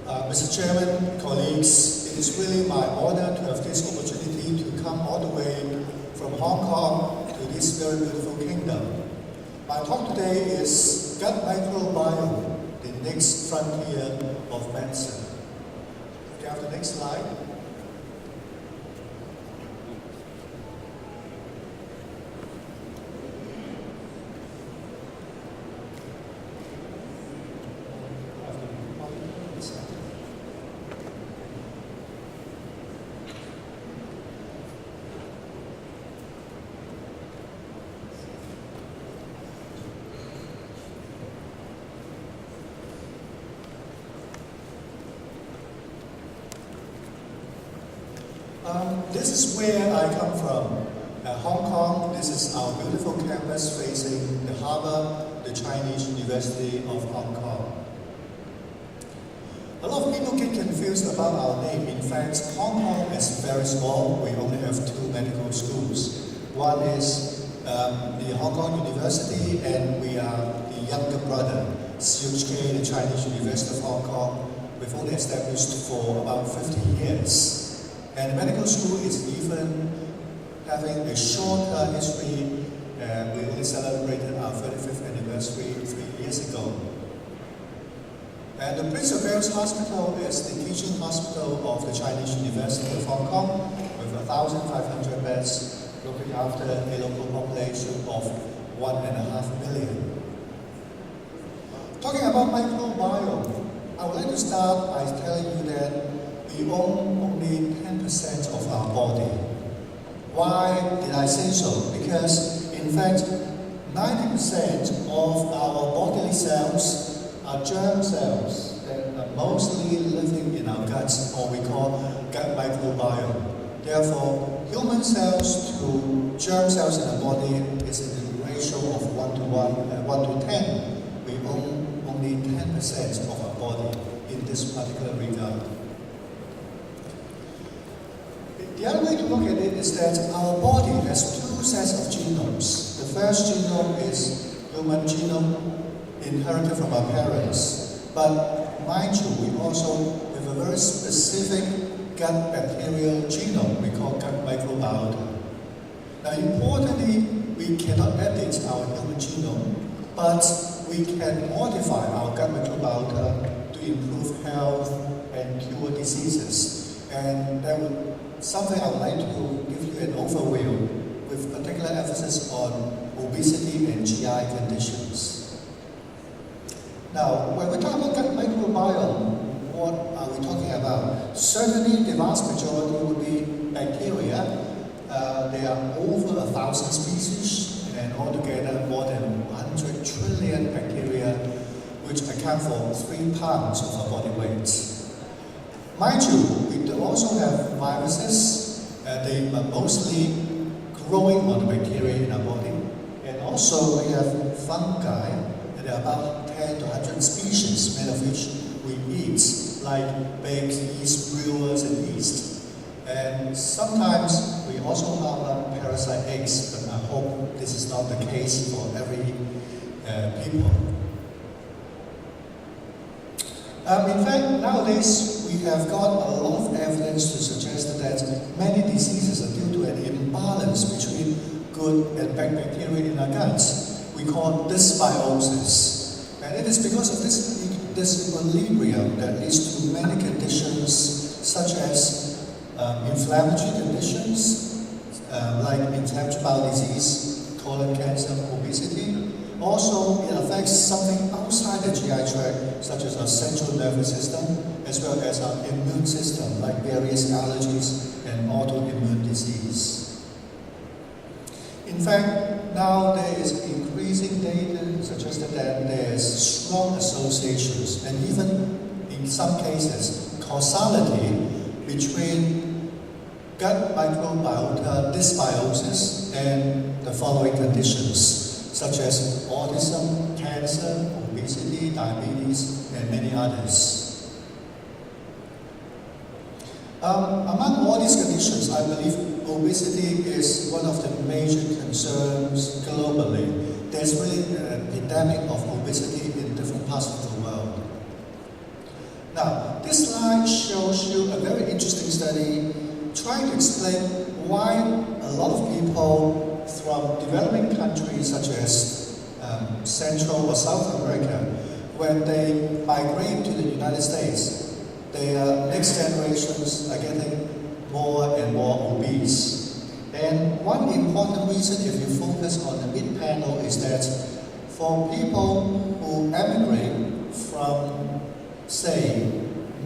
Mr. Chairman, colleagues, it is really my honor to have this opportunity to come all the way from Hong Kong to this very beautiful kingdom. My talk today is Gut Microbiome, the next frontier of medicine. Can you have the next slide? This is where I come from. Hong Kong, this is our beautiful campus facing the harbor, the Chinese University of Hong Kong. A lot of people get confused about our name. In fact, Hong Kong is very small. We only have 2 medical schools. One is the Hong Kong University, and we are the younger brother, CHK, the Chinese University of Hong Kong. We've only established for about 50 years. And the medical school is even having a shorter history. We only celebrated our 35th anniversary 3 years ago. And the Prince of Wales Hospital is the teaching hospital of the Chinese University of Hong Kong with 1,500 beds, looking after a local population of 1.5 million. Talking about microbiome, I would like to start by telling you that we own only 10% of our body. Why did I say so? Because, in fact, 90% of our bodily cells are germ cells that are mostly living in our guts, or we call gut microbiome. Therefore, human cells to germ cells in the body is in the ratio of 1 to 10. We own only 10% of our body in this particular regard. The other way to look at it is that our body has 2 sets of genomes. The first genome is human genome, inherited from our parents. But mind you, we also have a very specific gut bacterial genome we call gut microbiota. Now, importantly, we cannot edit our human genome, but we can modify our gut microbiota to improve health and cure diseases. And that would something I would like to give you an overview with particular emphasis on obesity and GI conditions. Now, when we talk about gut microbiome, what are we talking about? Certainly, the vast majority would be bacteria. There are over 1,000 species, and altogether more than 100 trillion bacteria, which account for 3 pounds of our body weight. Mind you, we do also have viruses. They are mostly growing on the bacteria in our body. And also we have fungi, and there are about 10 to 100 species, many of which we eat, like baked yeast, brewers, and yeast. And sometimes we also have parasite eggs, but I hope this is not the case for every people. In fact, nowadays, we have got a lot of evidence to suggest that many diseases are due to an imbalance between good and bad bacteria in our guts. We call dysbiosis. And it is because of this disequilibrium that leads to many conditions, such as inflammatory conditions, like inflammatory bowel disease, colon cancer, obesity. Also, it affects something outside the GI tract, such as our central nervous system, as well as our immune system, like various allergies and autoimmune disease. In fact, now there is increasing data suggesting that there is strong associations, and even in some cases, causality between gut microbiota dysbiosis and the following conditions, such as autism, cancer, obesity, diabetes, and many others. Among all these conditions, I believe obesity is one of the major concerns globally. There's really an epidemic of obesity in different parts of the world. Now, this slide shows you a very interesting study trying to explain why a lot of people from developing countries such as Central or South America, when they migrate to the United States, their next generations are getting more and more obese. And one important reason, if you focus on the mid panel, is that for people who emigrate from, say,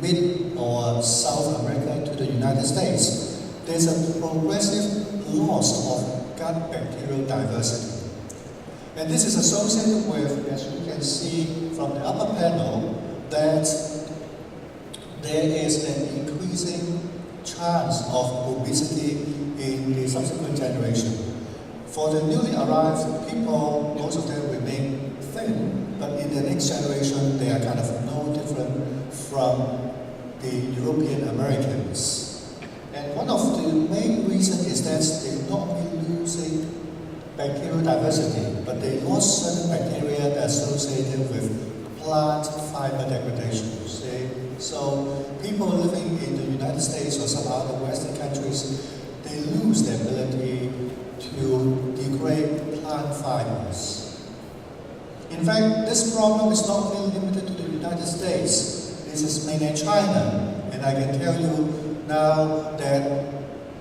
Mid or South America to the United States, there's a progressive loss of gut bacterial diversity. And this is associated with, as you can see from the upper panel, that there is an increasing chance of obesity in the subsequent generation. For the newly arrived people, most of them remain thin, but in the next generation, they are kind of no different from the European Americans. And one of the main reasons is that they're not only losing bacterial diversity, but they lost certain bacteria that are associated with plant fiber degradation. See? So people living in the United States or some other Western countries, they lose their ability to degrade plant fibers. In fact, this problem is not only limited to the United States. This is mainland China, and I can tell you now that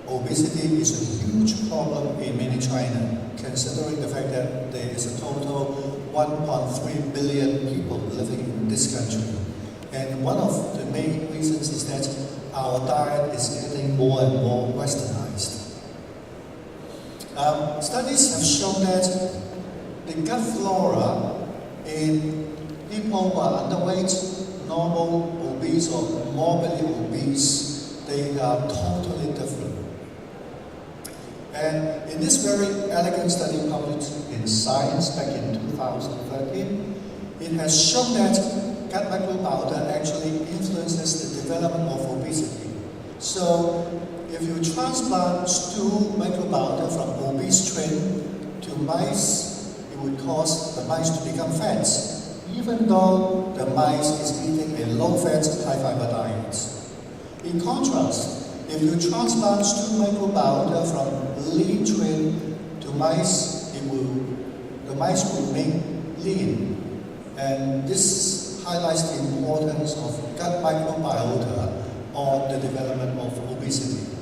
obesity is a huge problem in mainland China, considering the fact that there is a total 1.3 billion people living in this country. And one of the main reasons is that our diet is getting more and more westernized. Studies have shown that the gut flora in people who are underweight, normal, obese, or morbidly obese, they are totally different. And in this very elegant study published in Science back in 2013, it has shown that gut microbiota actually influences the development of obesity. So if you transplant stool microbiota from obese strain to mice, it would cause the mice to become fat, even though the mice is eating a low-fat, high-fiber diet. In contrast, if you transplant stool microbiota from lean strain to mice, the mice will remain lean. And this highlights the importance of gut microbiota on the development of obesity.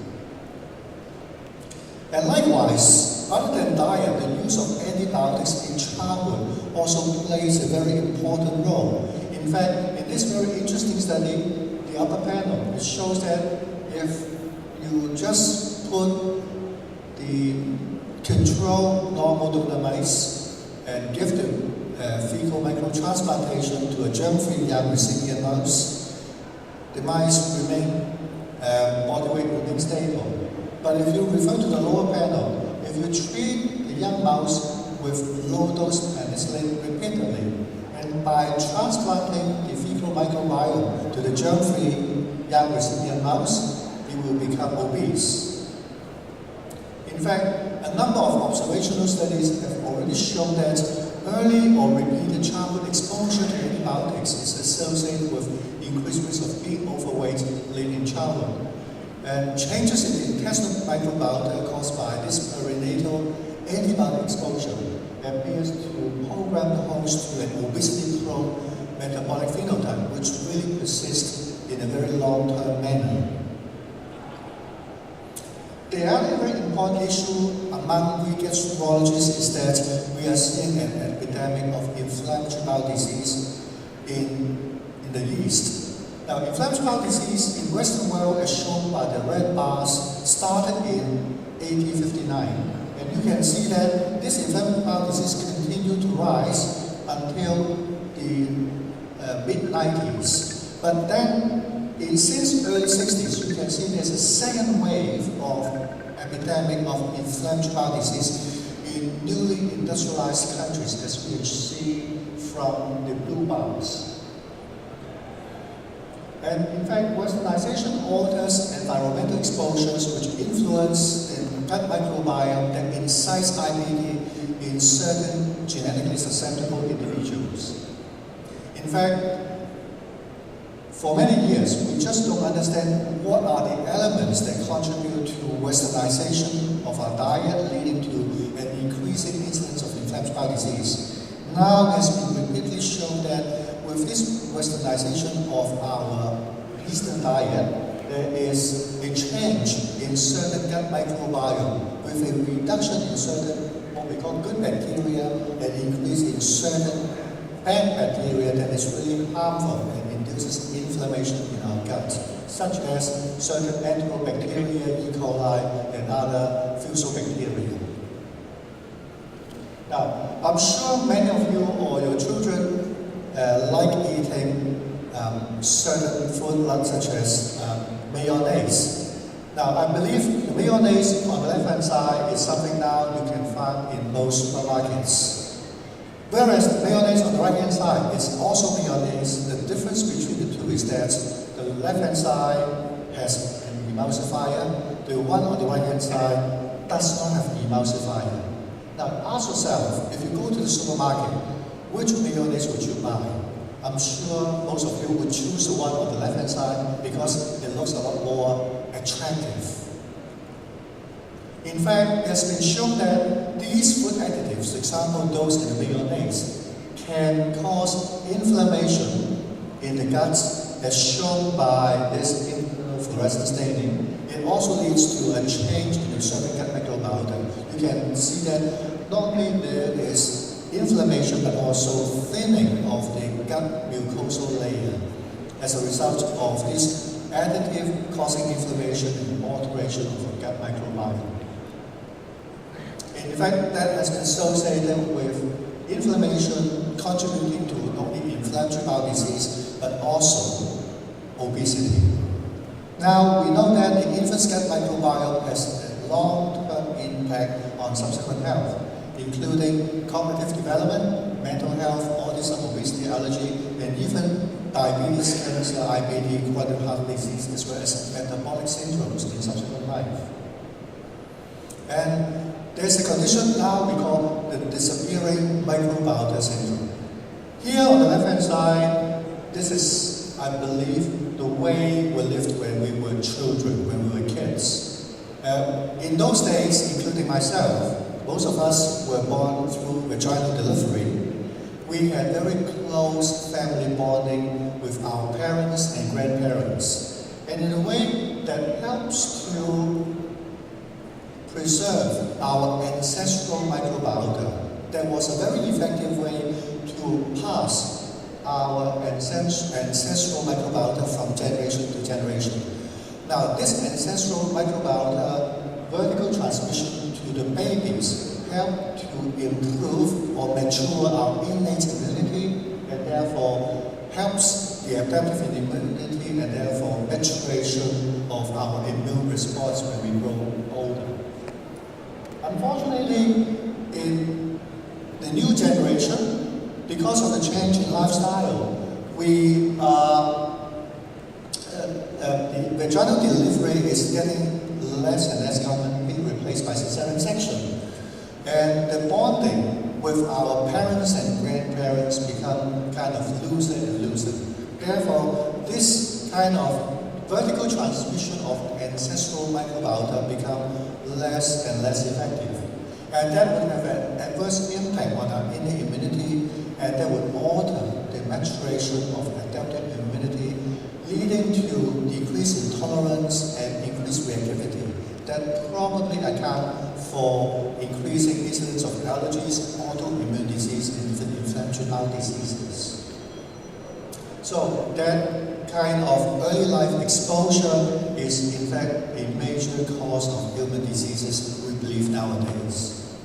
And likewise, other than diet, the use of antibiotics in childhood also plays a very important role. In fact, in this very interesting study, the upper panel, it shows that if you just put the control normal donor mice and give them fecal microtransplantation to a germ-free young recipient mouse, the mice remain, body weight remains stable. But if you refer to the lower panel, if you treat the young mouse with low-dose penicillin repeatedly, and by transplanting the fecal microbiome to the germ-free young recipient mouse, it will become obese. In fact, a number of observational studies have already shown that early or repeated childhood exposure to antibiotics is associated with increased risk of being overweight late in childhood. And changes in the intestinal microbiota caused by this perinatal antibiotic exposure appears to program the host to an obesity-prone metabolic phenotype, which really persists in a very long-term manner. The other very important issue among we gastroenterologists is that we are seeing an epidemic of inflammatory bowel disease in the East. Now, inflammatory bowel disease in Western world, as shown by the red bars, started in 1859. And you can see that this inflammatory bowel disease continued to rise until the mid-90s. But then, since early 60s, you can see there's a second wave of epidemic of inflammatory bowel disease in newly industrialized countries, as we see from the blue bars. And in fact, westernization alters environmental exposures which influence the gut microbiome that incites IBD in certain genetically susceptible individuals. In fact, For many years, we just don't understand what are the elements that contribute to westernization of our diet, leading to an increasing incidence of inflammatory bowel disease. Now, it has been repeatedly shown that with this westernization of our Eastern diet, there is a change in certain gut microbiome with a reduction in certain what we call good bacteria and increase in certain bad bacteria that is really harmful and induces inflammation in our gut, such as certain enterobacteria, E. coli, and other fusobacteria. Now, I'm sure many of you or your children like eating certain food such as mayonnaise. Now, I believe the mayonnaise on the left-hand side is something now you can find in most supermarkets. Whereas the mayonnaise on the right-hand side is also mayonnaise. The difference between the two is that the left-hand side has an emulsifier. The one on the right-hand side does not have an emulsifier. Now, ask yourself, if you go to the supermarket, which mayonnaise would you buy? I'm sure most of you would choose the one on the left-hand side because it looks a lot more attractive. In fact, it has been shown that these food additives, for example, those in the mayonnaise, can cause inflammation in the gut as shown by this internal fluorescent staining. It also leads to a change in the certain gut microbiome. You can see that not only there is inflammation but also thinning of the gut mucosal layer as a result of this additive causing inflammation and alteration of the gut microbiome. In fact, that has been associated with inflammation contributing to not only inflammatory bowel disease but also obesity. Now, we know that the infant's gut microbiome has a long-term impact on subsequent health, including cognitive development, mental health, autism, obesity, allergy, and even diabetes, cancer, IBD, chronic heart disease, as well as metabolic syndromes in subsequent life. And there's a condition now we call the disappearing microbiota syndrome. Here on the left-hand side, this is, I believe, the way we lived when we were children, when we were kids. In those days, including myself, most of us were born through vaginal delivery. We had very close family bonding with our parents and grandparents. And in a way that helps to preserve our ancestral microbiota, that was a very effective way to pass our ancestral microbiota from generation to generation. Now, this ancestral microbiota vertical transmission to the babies help to improve or mature our innate immunity and therefore helps the adaptive immunity and therefore maturation of our immune response when we grow older. Unfortunately, in the new generation, because of the change in lifestyle, the vaginal delivery is getting less and less common, being replaced by cesarean section. And the bonding with our parents and grandparents become kind of looser and looser. Therefore, this kind of vertical transmission of ancestral microbiota become less and less effective. And that would have an adverse impact on our innate immunity, and that would alter the maturation of adaptive immunity, leading to decreased intolerance and increased reactivity. That probably account for increasing incidence of allergies, autoimmune disease, and even inflammatory bowel diseases. So that kind of early life exposure is in fact a major cause of human diseases, we believe nowadays.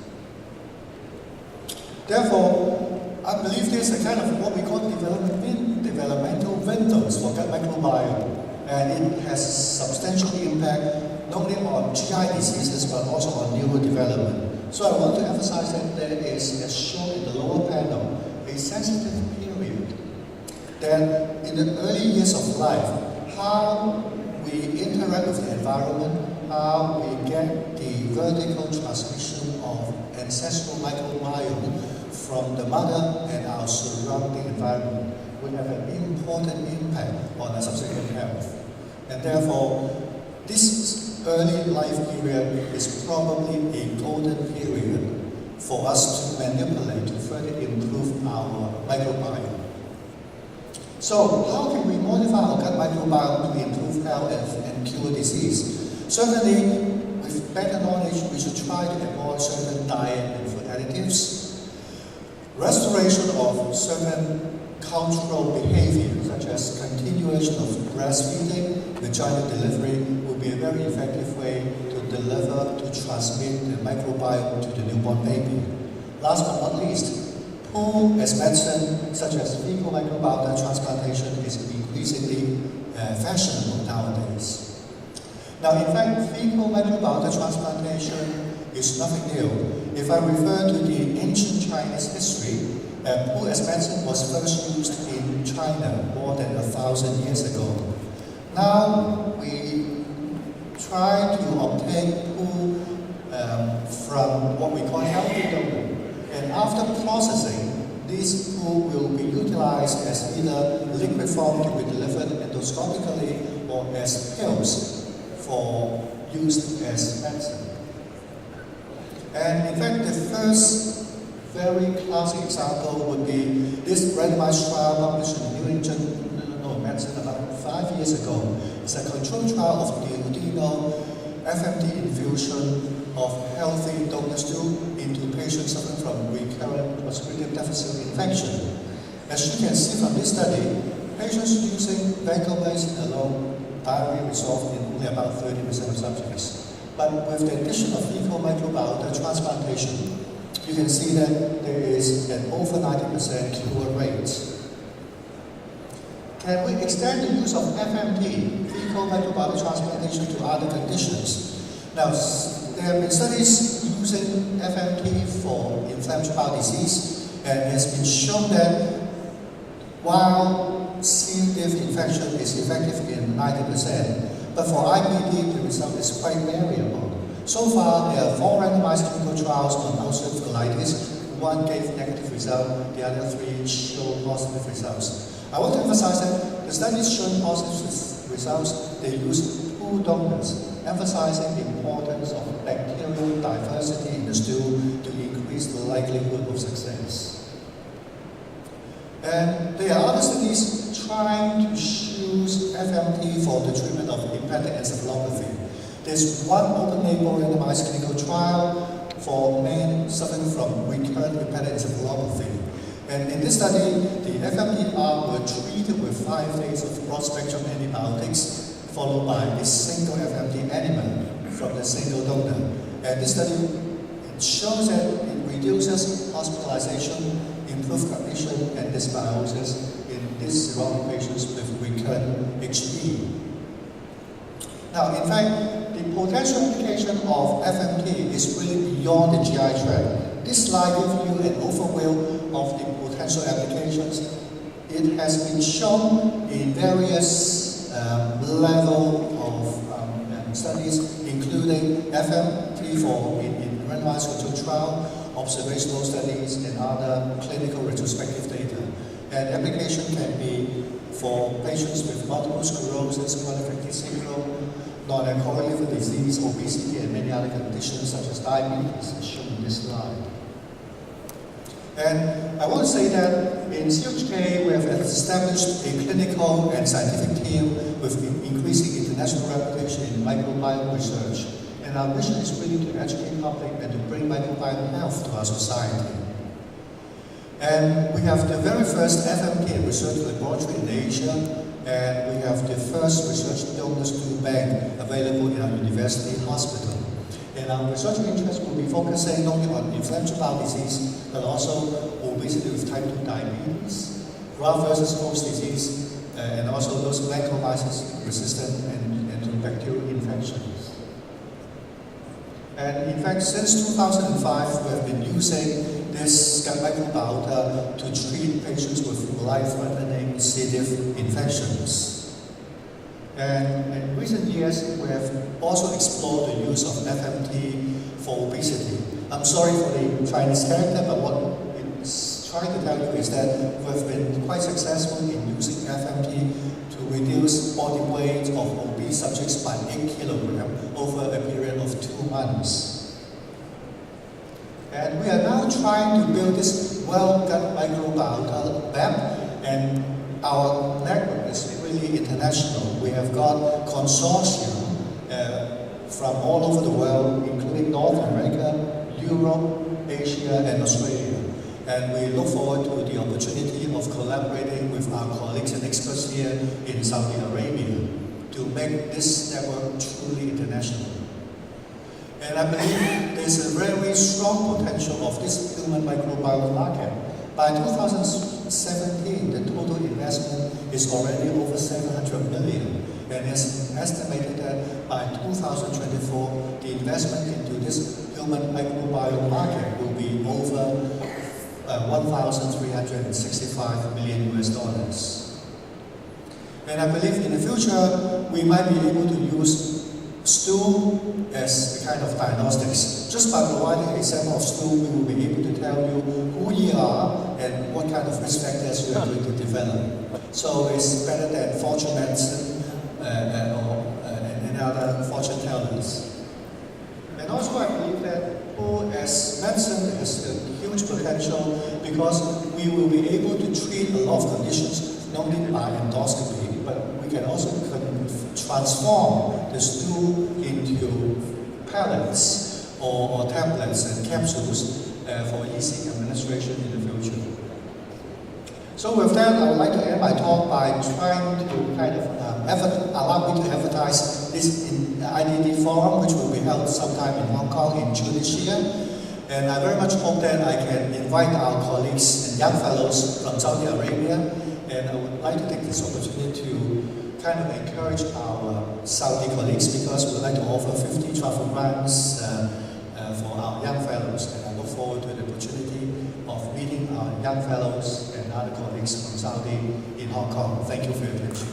Therefore, I believe there's a kind of what we call developmental windows for gut microbiome, and it has substantial impact not only on GI diseases but also on neurodevelopment. So I want to emphasize that there is, as shown in the lower panel, a sensitive period that in the early years of life, how we interact with the environment, how we get the vertical transmission of ancestral microbiome from the mother and our surrounding environment, would have an important impact on the subsequent health. And therefore, this early life period is probably a golden period for us to manipulate to further improve our microbiome. So, how can we modify our gut microbiome to improve health and cure disease? Certainly, with better knowledge, we should try to avoid certain diet and food additives. Restoration of certain cultural behaviors, such as continuation of breastfeeding, vaginal delivery, will be a very effective way to deliver, to transmit the microbiome to the newborn baby. Last but not least, pool as medicine, such as fecal microbiota transplantation, is increasingly fashionable nowadays. Now, in fact, fecal microbiota transplantation is nothing new. If I refer to the ancient Chinese history, pool as medicine was first used in China more than 1,000 years ago. Now, we try to obtain pool from what we call healthy donor. And after processing, this pool will be utilized as either liquid form to be delivered endoscopically or as pills for use as medicine. And in fact, the first very classic example would be this randomized trial published in New England Medicine about 5 years ago. It's a controlled trial of duodenal FMT infusion of healthy donor stool into patients suffering from recurrent clostridium difficile infection. As you can see from this study, patients using vancomycin alone, diarrhea resolved in only about 30% of subjects. But with the addition of fecal microbiota transplantation, you can see that there is an over 90% cure rate. Can we extend the use of FMT, fecal microbiota transplantation, to other conditions? Now, there have been studies using FMT for inflammatory bowel disease, and it has been shown that while C. diff infection is effective in 90%, but for IBD, the result is quite variable. So far, there are 4 randomized clinical trials on ulcerative colitis. One gave negative result, the other 3 show positive results. I want to emphasize that the studies showing positive results, they use pool donors, emphasizing the importance of bacterial diversity in the stool to increase the likelihood of success. And there are other studies trying to use FMT for the treatment of hepatic encephalopathy. There's one open-label randomized clinical trial for men suffering from recurrent hepatic encephalopathy. And in this study, the FMT arm were treated with 5 days of broad-spectrum antibiotics, followed by a single FMT element from the single donor. And this study shows that it reduces hospitalization, improves cognition, and dysbiosis in these surrounding patients with recurrent HE. Now, in fact, the potential application of FMT is really beyond the GI tract. This slide gives you an overview of the potential applications. It has been shown in various level of studies, including FMT for in randomized controlled trial, observational studies, and other clinical retrospective data. And application can be for patients with multiple sclerosis, chronic fatigue syndrome, non-alcoholic liver disease, obesity, and many other conditions such as diabetes, as shown in this slide. And I want to say that in CHK, we have established a clinical and scientific team with increasing international reputation in microbiome research. And our mission is really to educate the public and to bring microbiome health to our society. And we have the very first FMT research laboratory in Asia, and we have the first research donor stool bank available in our university hospital. And our research interest will be focusing not only on inflammatory bowel disease, but also obesity with type 2 diabetes, graft versus host disease, and also those vancomycin resistant and to bacterial infections. And in fact, since 2005, we have been using this gut microbiota to treat patients with life-threatening C. diff infections. And in recent years, we have also explored the use of FMT for obesity. I'm sorry for the Chinese character, but what it's trying to tell you is that we've been quite successful in using FMT to reduce body weight of obese subjects by 8 kilograms over a period of 2 months. And we are now trying to build this well-gut microbiota map, and our network is really international. We have got consortium from all over the world, including North America, Europe, Asia, and Australia. And we look forward to the opportunity of collaborating with our colleagues and experts here in Saudi Arabia to make this network truly international. And I believe there's a very strong potential of this human microbiome market. By 2017, the total investment is already over 700 million. And it's estimated that by 2024, the investment into this human microbiome market will be over 1,365 million US dollars. And I believe in the future, we might be able to use stool as a kind of diagnostics. Just by providing a sample of stool, we will be able to tell you who you are and what kind of risk factors you are going to develop. So it's better than fortune medicine and other fortune tellers. And also I believe that as medicine has a huge potential because we will be able to treat a lot of conditions not only by endoscopy, but we can also transform the stool into pellets or tablets and capsules for easy administration in the future. So with that, I would like to end my talk by trying to kind of allow me to advertise this IDD forum, which will be held sometime in Hong Kong in June this year. And I very much hope that I can invite our colleagues and young fellows from Saudi Arabia. And I would like to take this opportunity to kind of encourage our Saudi colleagues because we would like to offer 50 travel grants for our young fellows. And I look forward to the opportunity of meeting our young fellows and other colleagues from Saudi in Hong Kong. Thank you for your attention.